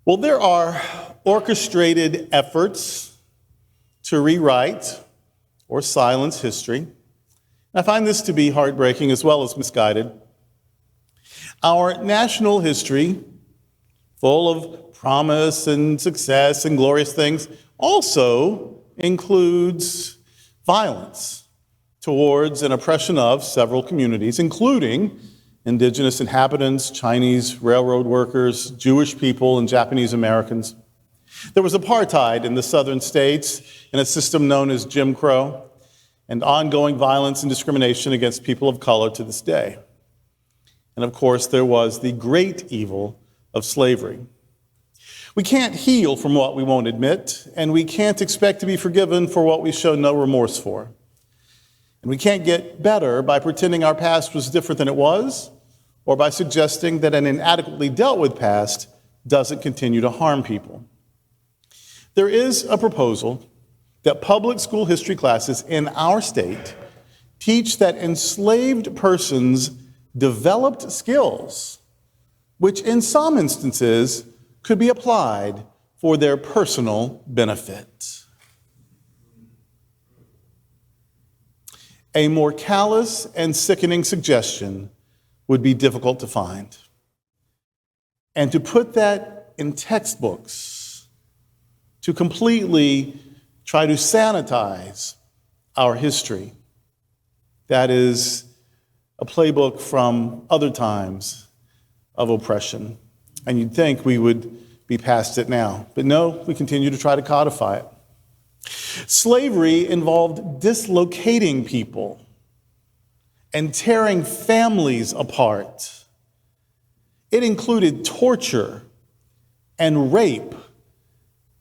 Well, there are orchestrated efforts to rewrite or silence history. I find this to be heartbreaking as well as misguided. Our national history, full of promise and success and glorious things, also includes violence towards and oppression of several communities, including indigenous inhabitants, Chinese railroad workers, Jewish people, and Japanese Americans. There was apartheid in the southern states in a system known as Jim Crow, and ongoing violence and discrimination against people of color to this day. And of course, there was the great evil of slavery. We can't heal from what we won't admit, and we can't expect to be forgiven for what we show no remorse for. And we can't get better by pretending our past was different than it was, or by suggesting that an inadequately dealt with past doesn't continue to harm people. There is a proposal that public school history classes in our state teach that enslaved persons developed skills, which in some instances could be applied for their personal benefit. A more callous and sickening suggestion would be difficult to find. And to put that in textbooks, to completely try to sanitize our history, that is a playbook from other times of oppression. And you'd think we would be past it now. But no, we continue to try to codify it. Slavery involved dislocating people and tearing families apart. It included torture and rape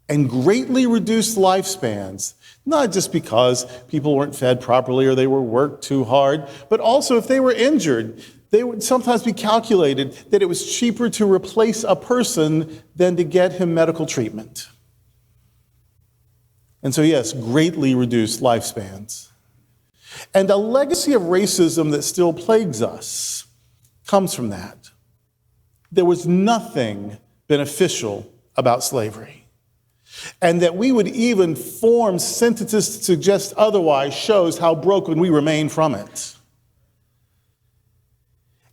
and greatly reduced lifespans, not just because people weren't fed properly or they were worked too hard, but also if they were injured, they would sometimes be calculated that it was cheaper to replace a person than to get him medical treatment. And so, yes, greatly reduced lifespans. And a legacy of racism that still plagues us comes from that. There was nothing beneficial about slavery. And that we would even form sentences to suggest otherwise shows how broken we remain from it.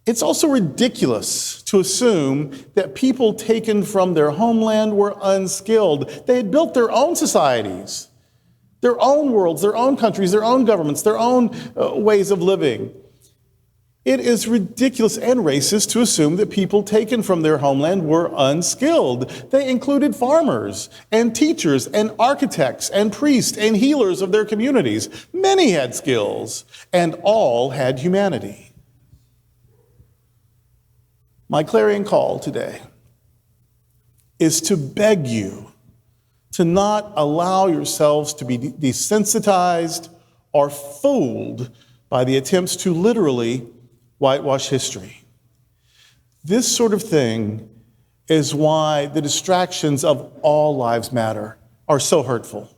It's also ridiculous to assume that people taken from their homeland were unskilled. They had built their own societies, their own worlds, their own countries, their own governments, their own ways of living. It is ridiculous and racist to assume that people taken from their homeland were unskilled. They included farmers and teachers and architects and priests and healers of their communities. Many had skills, and all had humanity. My clarion call today is to beg you to not allow yourselves to be desensitized or fooled by the attempts to literally whitewash history. This sort of thing is why the distractions of all lives matter are so hurtful.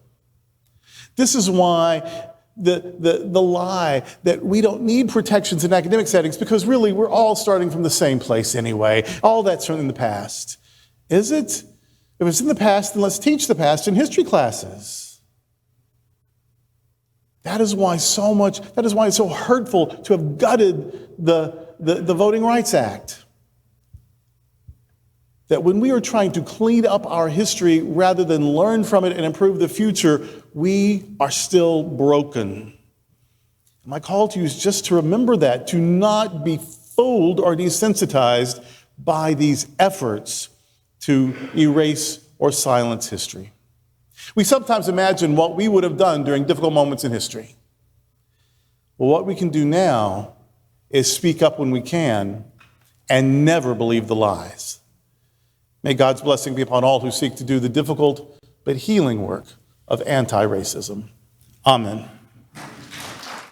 This is why the lie that we don't need protections in academic settings, because really we're all starting from the same place anyway. All that's from in the past. Is it? If it's in the past, then let's teach the past in history classes. That is why it's so hurtful to have gutted the Voting Rights Act. That when we are trying to clean up our history rather than learn from it and improve the future, we are still broken. My call to you is just to remember that, to not be fooled or desensitized by these efforts to erase or silence history. We sometimes imagine what we would have done during difficult moments in history. Well, what we can do now is speak up when we can and never believe the lies. May God's blessing be upon all who seek to do the difficult but healing work of anti-racism. Amen.